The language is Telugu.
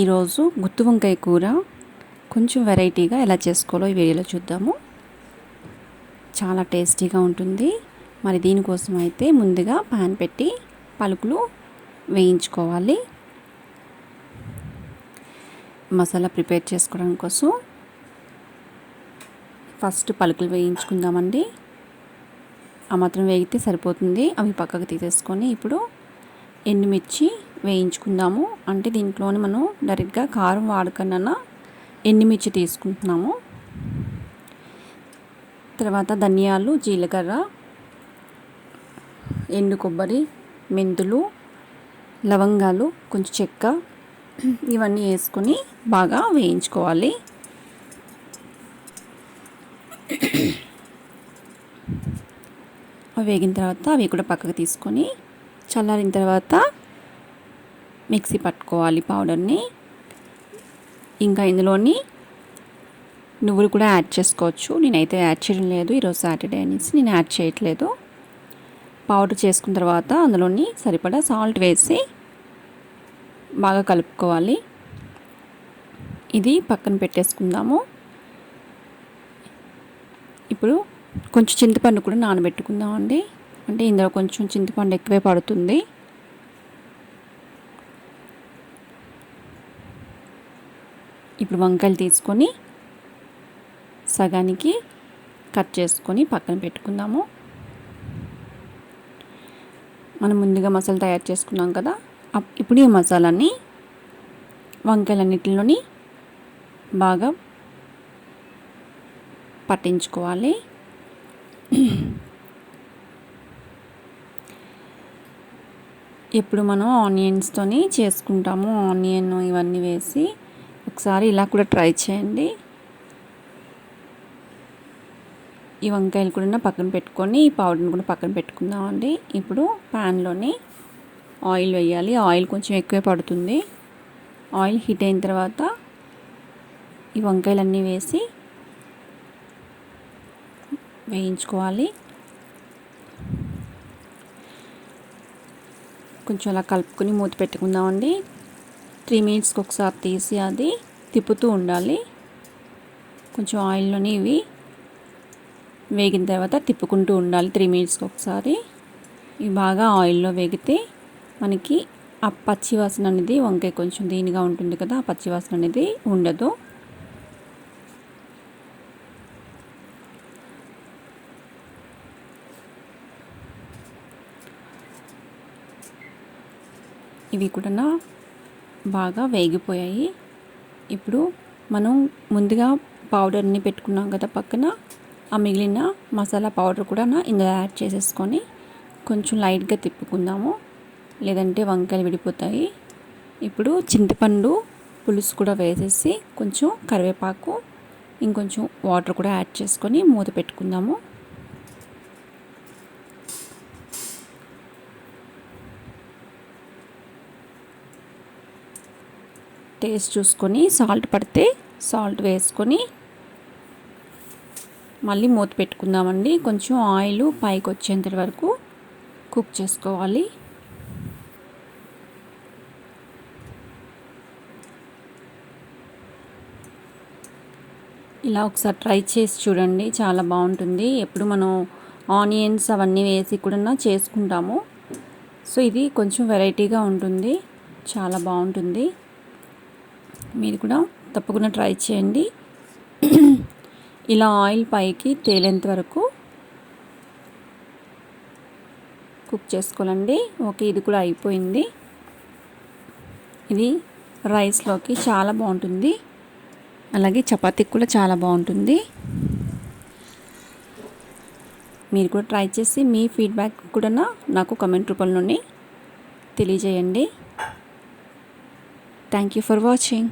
ఈరోజు గుత్తి వంకాయ కూర కొంచెం వెరైటీగా ఎలా చేసుకోవాలో ఈ వీడియోలో చూద్దాము. చాలా టేస్టీగా ఉంటుంది. మరి దీనికోసం అయితే ముందుగా పాన్ పెట్టి పలుకులు వేయించుకోవాలి. మసాలా ప్రిపేర్ చేసుకోవడం కోసం ఫస్ట్ పలుకులు వేయించుకుందామండి. ఆ మాత్రం వేగితే సరిపోతుంది. అవి పక్కకు తీసేసుకొని ఇప్పుడు ఎండుమిర్చి వేయించుకుందాము. అంటే దీంట్లోనే మనం డైరెక్ట్గా కారం వాడకన్నా ఎండుమిర్చి తీసుకుంటున్నాము. తర్వాత ధనియాలు, జీలకర్ర, ఎండు కొబ్బరి, మెంతులు, లవంగాలు, కొంచెం చెక్క ఇవన్నీ వేసుకొని బాగా వేయించుకోవాలి. అవి వేగిన తర్వాత అవి కూడా పక్కకు తీసుకొని చల్లారిన తర్వాత మిక్సీ పట్టుకోవాలి పౌడర్ని. ఇంకా ఇందులోని నువ్వులు కూడా యాడ్ చేసుకోవచ్చు. నేనైతే యాడ్ చేయడం లేదు, ఈరోజు సాటర్డే అనేసి నేను యాడ్ చేయట్లేదు. పౌడర్ చేసుకున్న తర్వాత అందులోని సరిపడా సాల్ట్ వేసి బాగా కలుపుకోవాలి. ఇది పక్కన పెట్టేసుకుందాము. ఇప్పుడు కొంచెం చింతపండు కూడా నానబెట్టుకుందామండి. అంటే ఇందులో కొంచెం చింతపండు ఎక్కువే పడుతుంది. ఇప్పుడు వంకాయలు తీసుకొని సగానికి కట్ చేసుకొని పక్కన పెట్టుకుందాము. మనం ముందుగా మసాలా తయారు చేసుకున్నాం కదా, ఇప్పుడు ఈ మసాలాని వంకాయలన్నిటిలోని బాగా పట్టించుకోవాలి. ఎప్పుడు మనం ఆనియన్స్తోని చేసుకుంటాము. ఆనియన్ ఇవన్నీ వేసి ఒకసారి ఇలా కూడా ట్రై చేయండి. ఈ వంకాయలు కూడా పక్కన పెట్టుకొని ఈ పౌడర్ని కూడా పక్కన పెట్టుకుందామండి. ఇప్పుడు ప్యాన్లోని ఆయిల్ వేయాలి. ఆయిల్ కొంచెం ఎక్కువే పడుతుంది. ఆయిల్ హీట్ అయిన తర్వాత ఈ వంకాయలన్నీ వేసి వేయించుకోవాలి. కొంచెం అలా కలుపుకొని మూత పెట్టుకుందామండి. 3 మినిట్స్కి ఒకసారి తీసి అది తిప్పుతూ ఉండాలి. కొంచెం ఆయిల్లోని ఇవి వేగిన తర్వాత తిప్పుకుంటూ ఉండాలి 3 మినిట్స్కి ఒకసారి. ఇవి బాగా ఆయిల్లో వేగితే మనకి ఆ పచ్చివాసన అనేది, వంకాయ కొంచెం దీనిగా ఉంటుంది కదా, ఆ పచ్చివాసన అనేది ఉండదు. ఇవి కూడా బాగా వేగిపోయాయి. ఇప్పుడు మనం ముందుగా పౌడర్ని పెట్టుకున్నాం కదా పక్కన, ఆ మిగిలిన మసాలా పౌడర్ కూడా ఇందులో యాడ్ చేసేసుకొని కొంచెం లైట్గా తిప్పుకుందాము, లేదంటే వంకాయలు విడిపోతాయి. ఇప్పుడు చింతపండు పులుసు కూడా వేసేసి కొంచెం కరివేపాకు, ఇంకొంచెం వాటర్ కూడా యాడ్ చేసుకొని మూత పెట్టుకుందాము. టేస్ట్ చూసుకొని సాల్ట్ పడితే సాల్ట్ వేసుకొని మళ్ళీ మూత పెట్టుకుందామండి. కొంచెం ఆయిల్ పైకి వచ్చేంత వరకు కుక్ చేసుకోవాలి. ఇలా ఒకసారి ట్రై చేసి చూడండి, చాలా బాగుంటుంది. ఎప్పుడు మనం ఆనియన్స్ అవన్నీ వేసి కూడా చేసుకుంటాము. సో ఇది కొంచెం వెరైటీగా ఉంటుంది, చాలా బాగుంటుంది. మీరు కూడా తప్పకుండా ట్రై చేయండి. ఇలా ఆయిల్ పైకి తేలేంత వరకు కుక్ చేసుకోవాలండి. ఓకే, ఇది కూడా అయిపోయింది. ఇది రైస్లోకి చాలా బాగుంటుంది, అలాగే చపాతీకి కూడా చాలా బాగుంటుంది. మీరు కూడా ట్రై చేసి మీ ఫీడ్బ్యాక్ కూడా నాకు కామెంట్ రూపంలోనే తెలియజేయండి. Thank you for watching.